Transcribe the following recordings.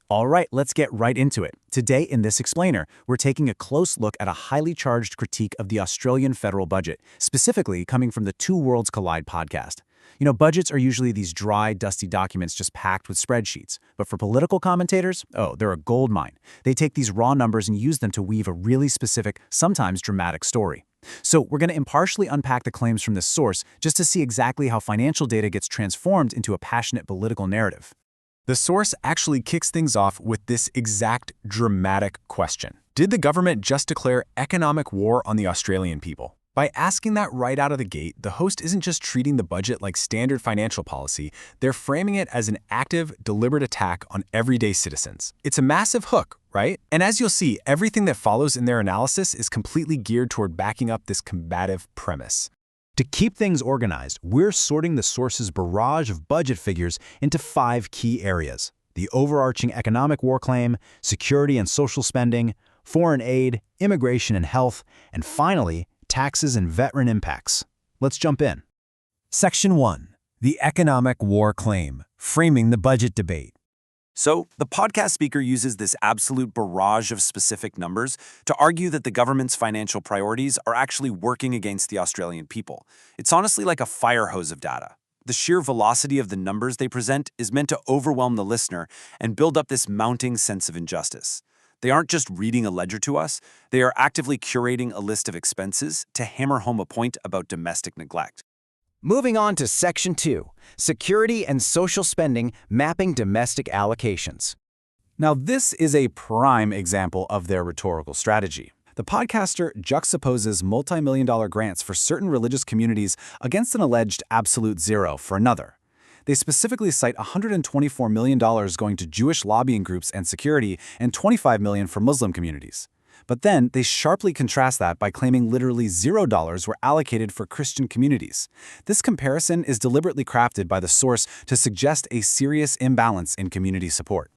All right, let's get right into it. Today in this explainer, we're taking a close look at a highly charged critique of the Australian federal budget, specifically coming from the Two Worlds Collide podcast. Budgets are usually these dry, dusty documents just packed with spreadsheets. But for political commentators, they're a gold mine. They take these raw numbers and use them to weave a really specific, sometimes dramatic story. So we're going to impartially unpack the claims from this source just to see exactly how financial data gets transformed into a passionate political narrative. The source actually kicks things off with this exact dramatic question. Did the government just declare economic war on the Australian people? By asking that right out of the gate, the host isn't just treating the budget like standard financial policy, they're framing it as an active, deliberate attack on everyday citizens. It's a massive hook, right? And as you'll see, everything that follows in their analysis is completely geared toward backing up this combative premise. To keep things organized, we're sorting the source's barrage of budget figures into 5 key areas: the overarching economic war claim, security and social spending, foreign aid, immigration and health, and finally, taxes and veteran impacts. Let's jump in. Section 1. The Economic War Claim, Framing the Budget Debate. So, the podcast speaker uses this absolute barrage of specific numbers to argue that the government's financial priorities are actually working against the Australian people. It's honestly like a fire hose of data. The sheer velocity of the numbers they present is meant to overwhelm the listener and build up this mounting sense of injustice. They aren't just reading a ledger to us, they are actively curating a list of expenses to hammer home a point about domestic neglect. Moving on to Section 2, Security and Social Spending Mapping Domestic Allocations. Now, this is a prime example of their rhetorical strategy. The podcaster juxtaposes multi-million-dollar grants for certain religious communities against an alleged absolute zero for another. They specifically cite $124 million going to Jewish lobbying groups and security and $25 million for Muslim communities. But then they sharply contrast that by claiming literally $0 were allocated for Christian communities. This comparison is deliberately crafted by the source to suggest a serious imbalance in community support.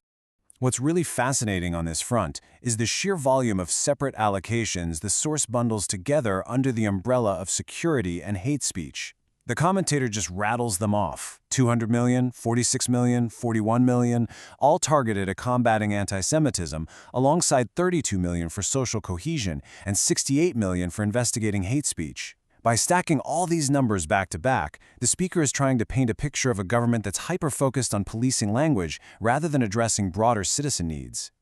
What's really fascinating on this front is the sheer volume of separate allocations the source bundles together under the umbrella of security and hate speech. The commentator just rattles them off: 200 million, 46 million, 41 million, all targeted at combating anti-Semitism, alongside 32 million for social cohesion and 68 million for investigating hate speech. By stacking all these numbers back to back, the speaker is trying to paint a picture of a government that's hyper-focused on policing language rather than addressing broader citizen needs.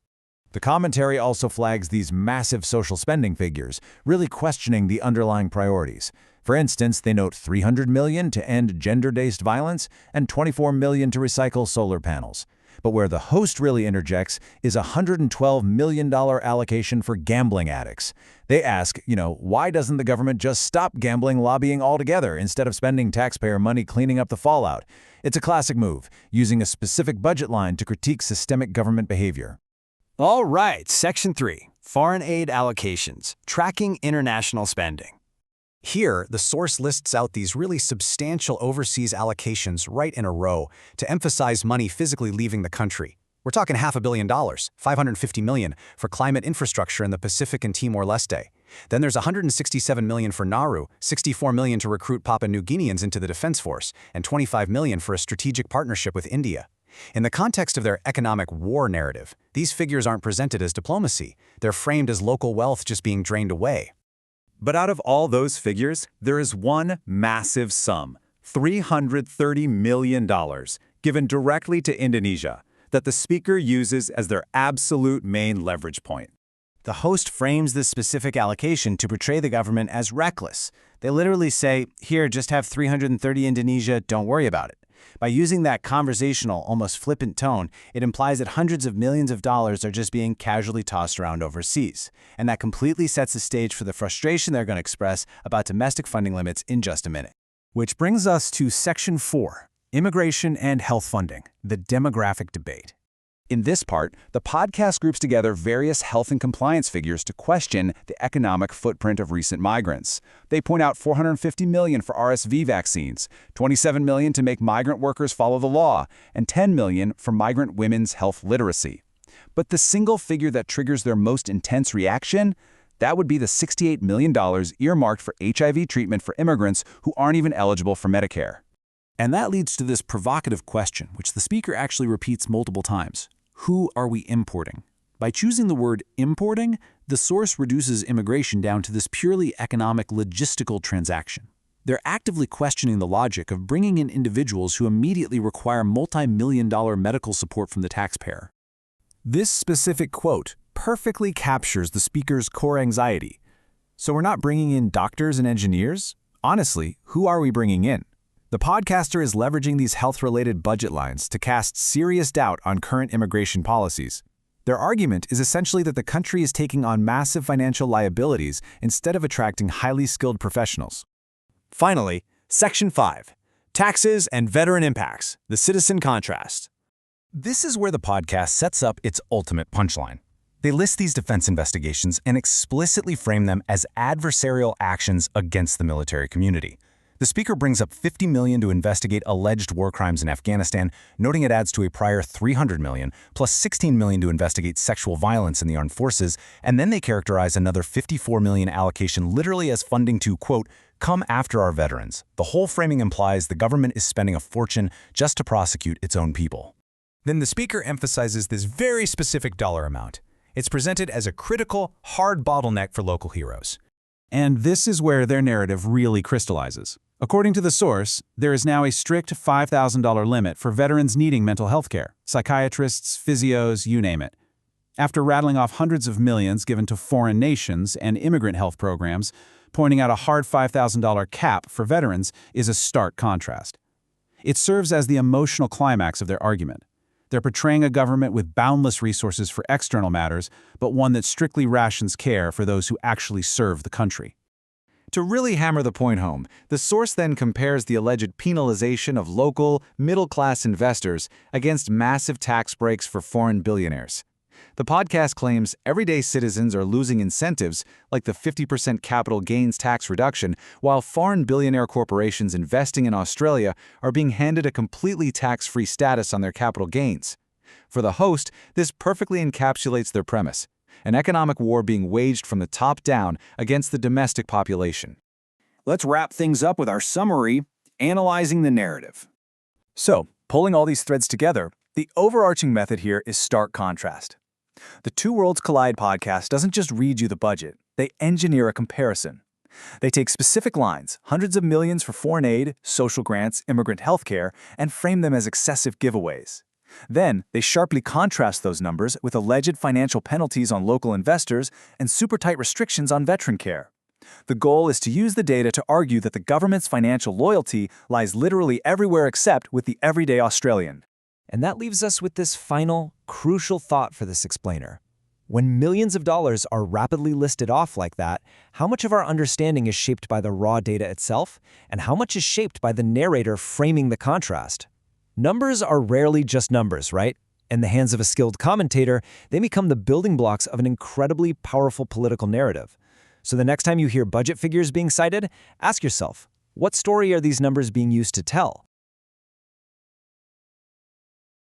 The commentary also flags these massive social spending figures, really questioning the underlying priorities. For instance, they note $300 million to end gender-based violence and $24 million to recycle solar panels. But where the host really interjects is a $112 million allocation for gambling addicts. They ask, why doesn't the government just stop gambling lobbying altogether instead of spending taxpayer money cleaning up the fallout? It's a classic move, using a specific budget line to critique systemic government behavior. All right, Section 3, Foreign Aid Allocations, Tracking International Spending. Here, the source lists out these really substantial overseas allocations right in a row to emphasize money physically leaving the country. We're talking $500 million, $550 million for climate infrastructure in the Pacific and Timor-Leste. Then there's $167 million for Nauru, $64 million to recruit Papua New Guineans into the Defense Force, and $25 million for a strategic partnership with India. In the context of their economic war narrative, these figures aren't presented as diplomacy. They're framed as local wealth just being drained away. But out of all those figures, there is one massive sum, $330 million, given directly to Indonesia, that the speaker uses as their absolute main leverage point. The host frames this specific allocation to portray the government as reckless. They literally say, here, just have 330 Indonesia, don't worry about it. By using that conversational, almost flippant tone, it implies that hundreds of millions of dollars are just being casually tossed around overseas. And that completely sets the stage for the frustration they're going to express about domestic funding limits in just a minute. Which brings us to Section 4, Immigration and Health Funding, the Demographic Debate. In this part, the podcast groups together various health and compliance figures to question the economic footprint of recent migrants. They point out $450 million for RSV vaccines, $27 million to make migrant workers follow the law, and $10 million for migrant women's health literacy. But the single figure that triggers their most intense reaction? That would be the $68 million earmarked for HIV treatment for immigrants who aren't even eligible for Medicare. And that leads to this provocative question, which the speaker actually repeats multiple times. Who are we importing? By choosing the word importing, the source reduces immigration down to this purely economic, logistical transaction. They're actively questioning the logic of bringing in individuals who immediately require multi-million-dollar medical support from the taxpayer. This specific quote perfectly captures the speaker's core anxiety. So we're not bringing in doctors and engineers? Honestly, who are we bringing in? The podcaster is leveraging these health-related budget lines to cast serious doubt on current immigration policies. Their argument is essentially that the country is taking on massive financial liabilities instead of attracting highly skilled professionals. Finally, Section 5, Taxes and Veteran Impacts, the Citizen Contrast. This is where the podcast sets up its ultimate punchline. They list these defense investigations and explicitly frame them as adversarial actions against the military community. The speaker brings up $50 million to investigate alleged war crimes in Afghanistan, noting it adds to a prior $300 million, plus $16 million to investigate sexual violence in the armed forces, and then they characterize another $54 million allocation literally as funding to, quote, come after our veterans. The whole framing implies the government is spending a fortune just to prosecute its own people. Then the speaker emphasizes this very specific dollar amount. It's presented as a critical, hard bottleneck for local heroes. And this is where their narrative really crystallizes. According to the source, there is now a strict $5,000 limit for veterans needing mental health care, psychiatrists, physios, you name it. After rattling off hundreds of millions given to foreign nations and immigrant health programs, pointing out a hard $5,000 cap for veterans is a stark contrast. It serves as the emotional climax of their argument. They're portraying a government with boundless resources for external matters, but one that strictly rations care for those who actually serve the country. To really hammer the point home, the source then compares the alleged penalization of local, middle-class investors against massive tax breaks for foreign billionaires. The podcast claims everyday citizens are losing incentives like the 50% capital gains tax reduction, while foreign billionaire corporations investing in Australia are being handed a completely tax-free status on their capital gains. For the host, this perfectly encapsulates their premise: an economic war being waged from the top down against the domestic population. Let's wrap things up with our summary, analyzing the narrative. So, pulling all these threads together, the overarching method here is stark contrast. The Two Worlds Collide podcast doesn't just read you the budget, they engineer a comparison. They take specific lines, hundreds of millions for foreign aid, social grants, immigrant health care, and frame them as excessive giveaways. Then, they sharply contrast those numbers with alleged financial penalties on local investors and super tight restrictions on veteran care. The goal is to use the data to argue that the government's financial loyalty lies literally everywhere except with the everyday Australian. And that leaves us with this final, crucial thought for this explainer. When millions of dollars are rapidly listed off like that, how much of our understanding is shaped by the raw data itself, and how much is shaped by the narrator framing the contrast? Numbers are rarely just numbers, right? In the hands of a skilled commentator, they become the building blocks of an incredibly powerful political narrative. So the next time you hear budget figures being cited, ask yourself, what story are these numbers being used to tell?